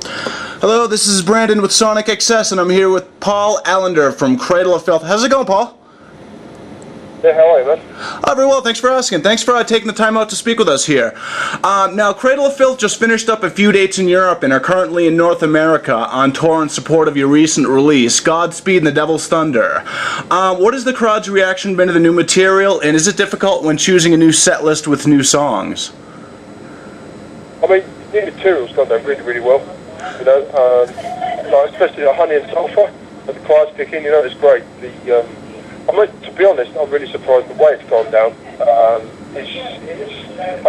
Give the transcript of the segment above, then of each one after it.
Hello, this is Brandon with Sonic XS, and I'm here with Paul Allender from Cradle of Filth. How's it going, Paul? Yeah, how are you, man? Very well, thanks for asking. Thanks for taking the time out to speak with us here. Now, Cradle of Filth just finished up a few dates in Europe and are currently in North America on tour in support of your recent release, Godspeed and the Devil's Thunder. What has the crowd's reaction been to the new material, and is it difficult when choosing a new set list with new songs? I mean, the material's gone down really, really well. You know, like especially the Honey and Sulphur that the choir's picking, you know, it's great. I mean, to be honest, I'm really surprised the way it's gone down. I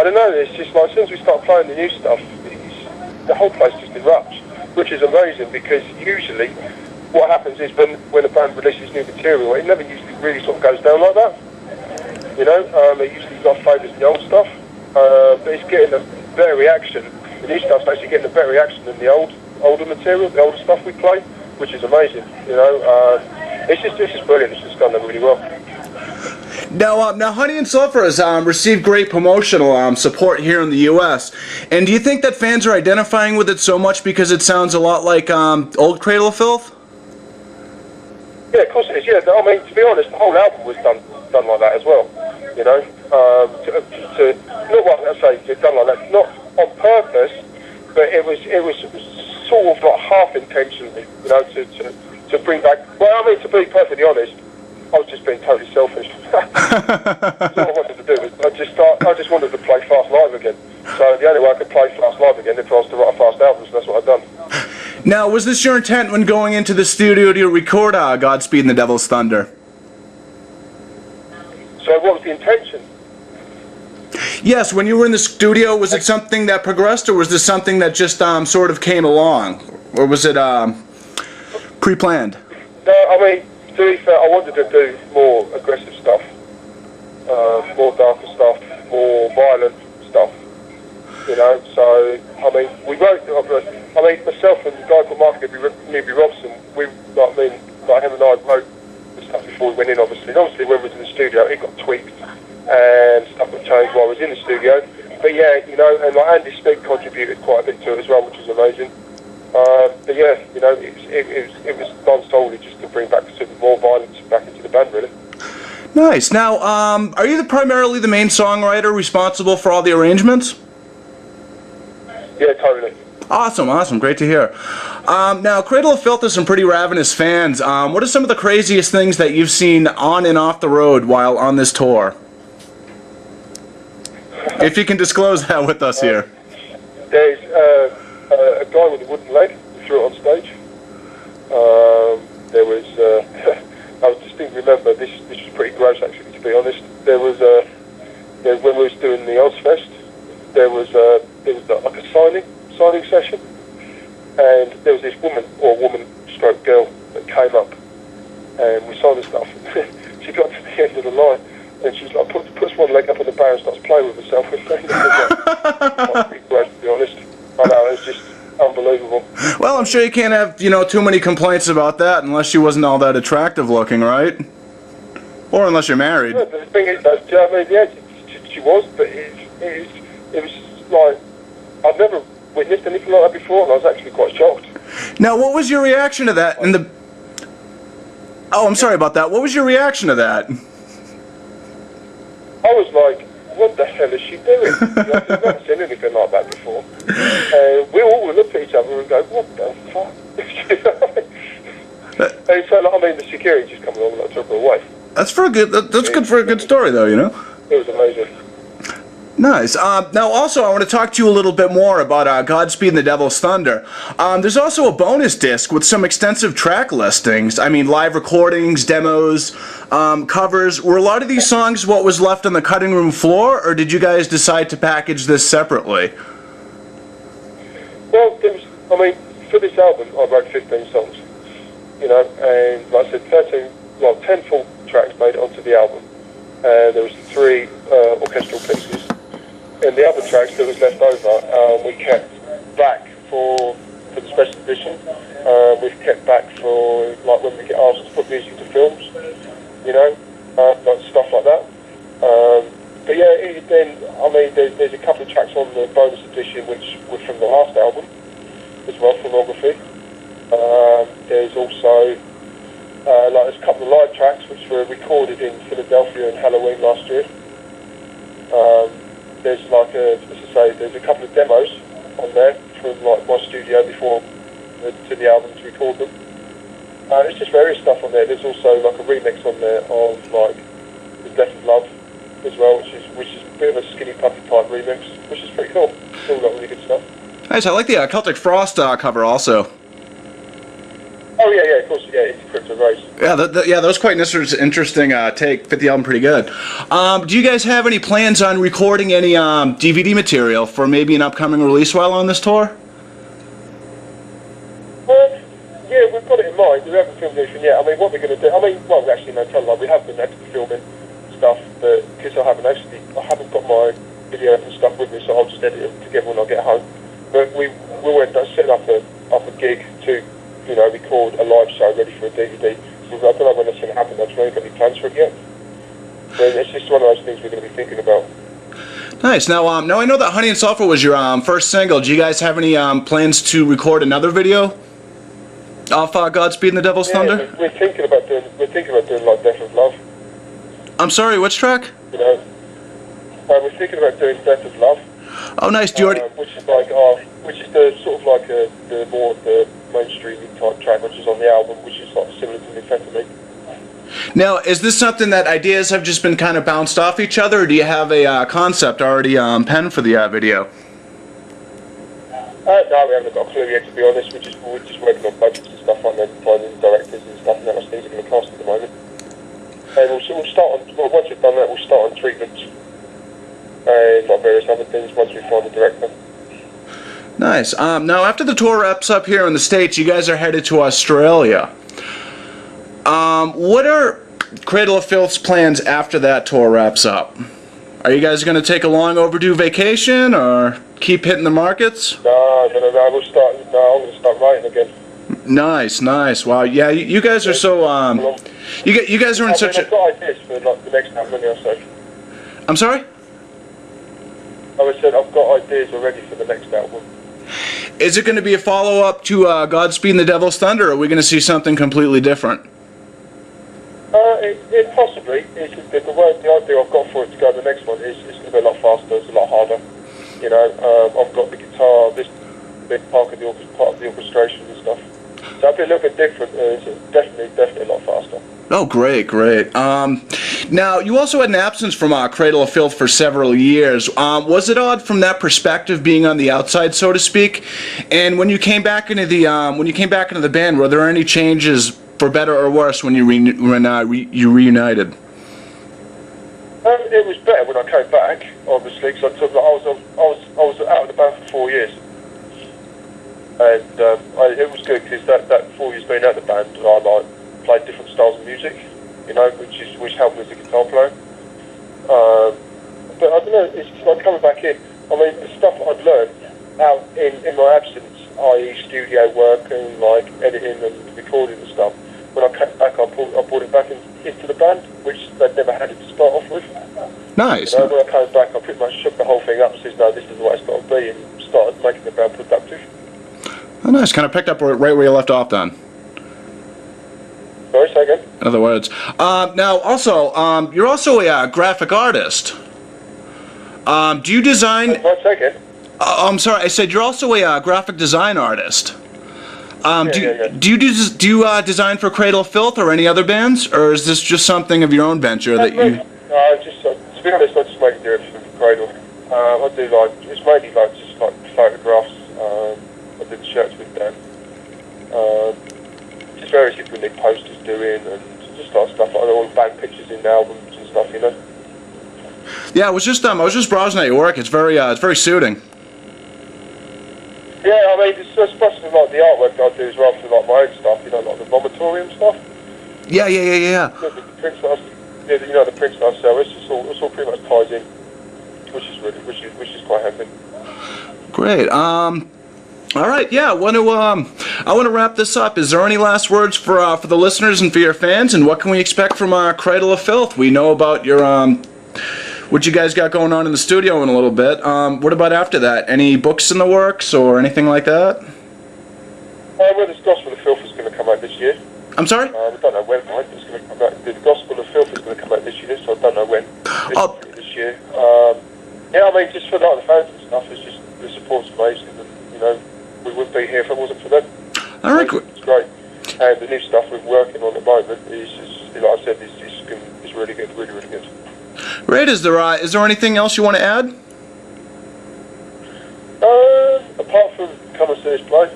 don't know, it's just like, as soon as we start playing the new stuff, the whole place just erupts, which is amazing, because usually what happens is when a band releases new material, it never usually really sort of goes down like that. You know, it usually got favours in the old stuff, but it's getting a better reaction. The new stuff's actually getting a better reaction than the older material, the older stuff we play, which is amazing. You know, it's just brilliant. It's just gone down really well. Now, Honey and Sulphur has received great promotional support here in the U.S. And do you think that fans are identifying with it so much because it sounds a lot like old Cradle of Filth? Yeah, of course it is. Yeah, I mean, to be honest, the whole album was done like that as well. You know, not what I say, done like that, not on purpose, but it was sort of like half intentionally. You know, to bring back. Well, I mean, to be perfectly honest, I was just being totally selfish. All I wanted to do was I just wanted to play Fast live again. So the only way I could play Fast live again if I was to write a Fast album, so that's what I've done. Now, was this your intent when going into the studio to record Godspeed and the Devil's Thunder? So what was the intention? Yes, when you were in the studio, was it something that progressed, or was this something that just sort of came along? Or was it pre-planned? No, I mean, to be fair, I wanted to do more aggressive stuff, more darker stuff, more violent stuff, you know, so, I mean, we wrote, I mean, myself and a guy called Mark Newby Robson, like him and I wrote the stuff before we went in, obviously. And obviously, when we was in the studio, it got tweaked, and stuff got changed while I was in the studio. But yeah, you know, and like Andy Speak contributed quite a bit to it as well, which was amazing. But yeah, you know, it was done solely just to bring back some more violence back into the band, really. Nice. Now, are you primarily the main songwriter responsible for all the arrangements? Yeah, totally. Awesome, great to hear. Now, Cradle of Filth has some pretty ravenous fans. What are some of the craziest things that you've seen on and off the road while on this tour? If you can disclose that with us here. There's a guy with a wooden leg who threw it on stage. There was, I distinctly remember, this was pretty gross actually, to be honest. There was when we was doing the Ozfest, there was like a signing session, and there was this woman stroke girl that came up, and we signed the stuff. She got to the end of the line, and she's like, puts one leg up in the bar and starts playing with herself. It was like, pretty gross, to be honest. I know, it's just unbelievable. Well, I'm sure you can't have, you know, too many complaints about that unless she wasn't all that attractive looking, right? Or unless you're married. Yeah, but the thing is, I mean, yeah, she was, but it was like, I've never witnessed anything like that before, and I was actually quite shocked. Now, what was your reaction to that? Oh, I'm sorry about that. What was your reaction to that? I was like, what the hell is she doing? I've never seen anything like that before. We all would look at each other and go, what the fuck? And so, like, I mean, the security just come along and took her away. That's good for a good story, though, you know? It was amazing. Nice. Now, also, I want to talk to you a little bit more about Godspeed and the Devil's Thunder. There's also a bonus disc with some extensive track listings. I mean, live recordings, demos, covers. Were a lot of these songs what was left on the cutting room floor, or did you guys decide to package this separately? Well, I mean, for this album, I wrote 15 songs, you know, and like I said, 10 full tracks made it onto the album. There was 3 orchestral pieces. And the other tracks that was left over, we kept back for the special edition. We've kept back for, like, when we get asked to put music to films, you know, like stuff like that. But yeah, then, I mean, there's a couple of tracks on the bonus edition which were from the last album. as well, filmography. There's also there's a couple of live tracks which were recorded in Philadelphia in Halloween last year. There's there's a couple of demos on there from like my studio before to the album to record them. There's just various stuff on there. There's also like a remix on there of like The Death of Love as well, which is a bit of a Skinny Puppy type remix, which is pretty cool. It's all got really good stuff. Nice. I like the Celtic Frost cover also. Oh yeah, of course, yeah, it's Crypto Race. Yeah, that was quite an interesting take. Fit the album pretty good. Do you guys have any plans on recording any DVD material for maybe an upcoming release while on this tour? Yeah, we've got it in mind. We haven't filmed anything yet. I mean, what we're going to do, we actually no tell like we have been actually filming stuff, but because I haven't got my videos and stuff with me, so I'll just edit it together when I get home. But we went set up a gig to, record a live show ready for a DVD. So I don't know when that's going to happen. I've not got any plans for it yet. But it's just one of those things we're going to be thinking about. Nice. Now I know that Honey and Sulphur was your first single. Do you guys have any plans to record another video off Godspeed and the Devil's Thunder? We're thinking about doing like Death of Love. I'm sorry, which track? We're thinking about doing Death of Love. Oh, nice. Do you already? Which is the sort of like the more the mainstream type track, which is on the album, which is like similar to Amphetamine. Now, is this something that ideas have just been kind of bounced off each other, or do you have a concept already penned for the video? No, we haven't got a clue yet, to be honest. We're just working on budgets and stuff like that, finding directors and stuff, and that's things are going to cost at the moment. And once we've done that, we'll start on treatments and like various other things once we find a director. Nice. Now, after the tour wraps up here in the States, you guys are headed to Australia. What are Cradle of Filth's plans after that tour wraps up? Are you guys going to take a long overdue vacation, or keep hitting the markets? No. I'm going to start writing again. Nice. Wow. Yeah, you guys are so. You guys are in such a. I've got ideas for like the next album, so. I'm sorry? I said I've got ideas already for the next album. Is it going to be a follow-up to Godspeed and the Devil's Thunder, or are we going to see something completely different? It possibly. The idea I've got for it to go to the next one is it's going to be a lot faster, it's a lot harder. I've got the guitar, this big part of the orchestration and stuff. So it'll be a little bit different. It's definitely a lot faster. Oh, great. Now, you also had an absence from Cradle of Filth for several years. Was it odd from that perspective, being on the outside, so to speak? And when you came back into the band, were there any changes for better or worse when you reunited? It was better when I came back, obviously, because I was out of the band for 4 years, and it was good because that 4 years being out of the band, I played different styles of music, which helped me as a guitar player. But I don't know, it's like coming back in. I mean, the stuff I'd learned out in my absence, i.e. studio work and like editing and recording and stuff, when I came back, I brought it back into the band, which they'd never had it to start off with. Nice. When I came back, I pretty much shook the whole thing up and said, no, this is what it's got to be, and started making the band productive. Oh, nice. Kind of picked up right where you left off then. Sorry, say again? In other words. Now, also, you're also a graphic artist. Do you design... One second. I'm sorry, I said you're also a graphic design artist. Do you design for Cradle of Filth or any other bands, or is this just something of your own venture that you... To be honest, I just make do everything for Cradle. I do it's mainly just photographs. I did shirts with them. Just various people need posters doing, and just stuff like all band pictures in the albums and stuff, Yeah, I was just browsing at your work. It's very suiting. Yeah, I mean, it's especially like the artwork I do as well for like my own stuff, like the vomitorium stuff. Yeah. The prints that the prints that I sell, it's all pretty much ties in, which is quite handy. Great. All right. Yeah. I want to wrap this up. Is there any last words for the listeners and for your fans? And what can we expect from Cradle of Filth? We know about your what you guys got going on in the studio in a little bit. What about after that? Any books in the works or anything like that? Well, this Gospel of Filth is going to come out this year. I'm sorry? I don't know when, right? It's going to come out. The Gospel of Filth is going to come out this year, so I don't know when. Oh. This year. Yeah, I mean, just for the fans and stuff, it's just the support's amazing, and you know, we wouldn't be here if it wasn't for them. All right. It's great. And the new stuff we're working on at the moment is, like I said, is really good, really, really good. Great. Is there anything else you want to add? Apart from come and see us play.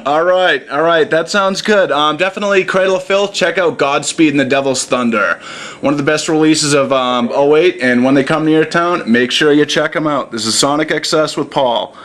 All right, that sounds good. Definitely Cradle of Filth. Check out Godspeed and the Devil's Thunder. One of the best releases of '08, and when they come to your town, make sure you check them out. This is Sonic XS with Paul.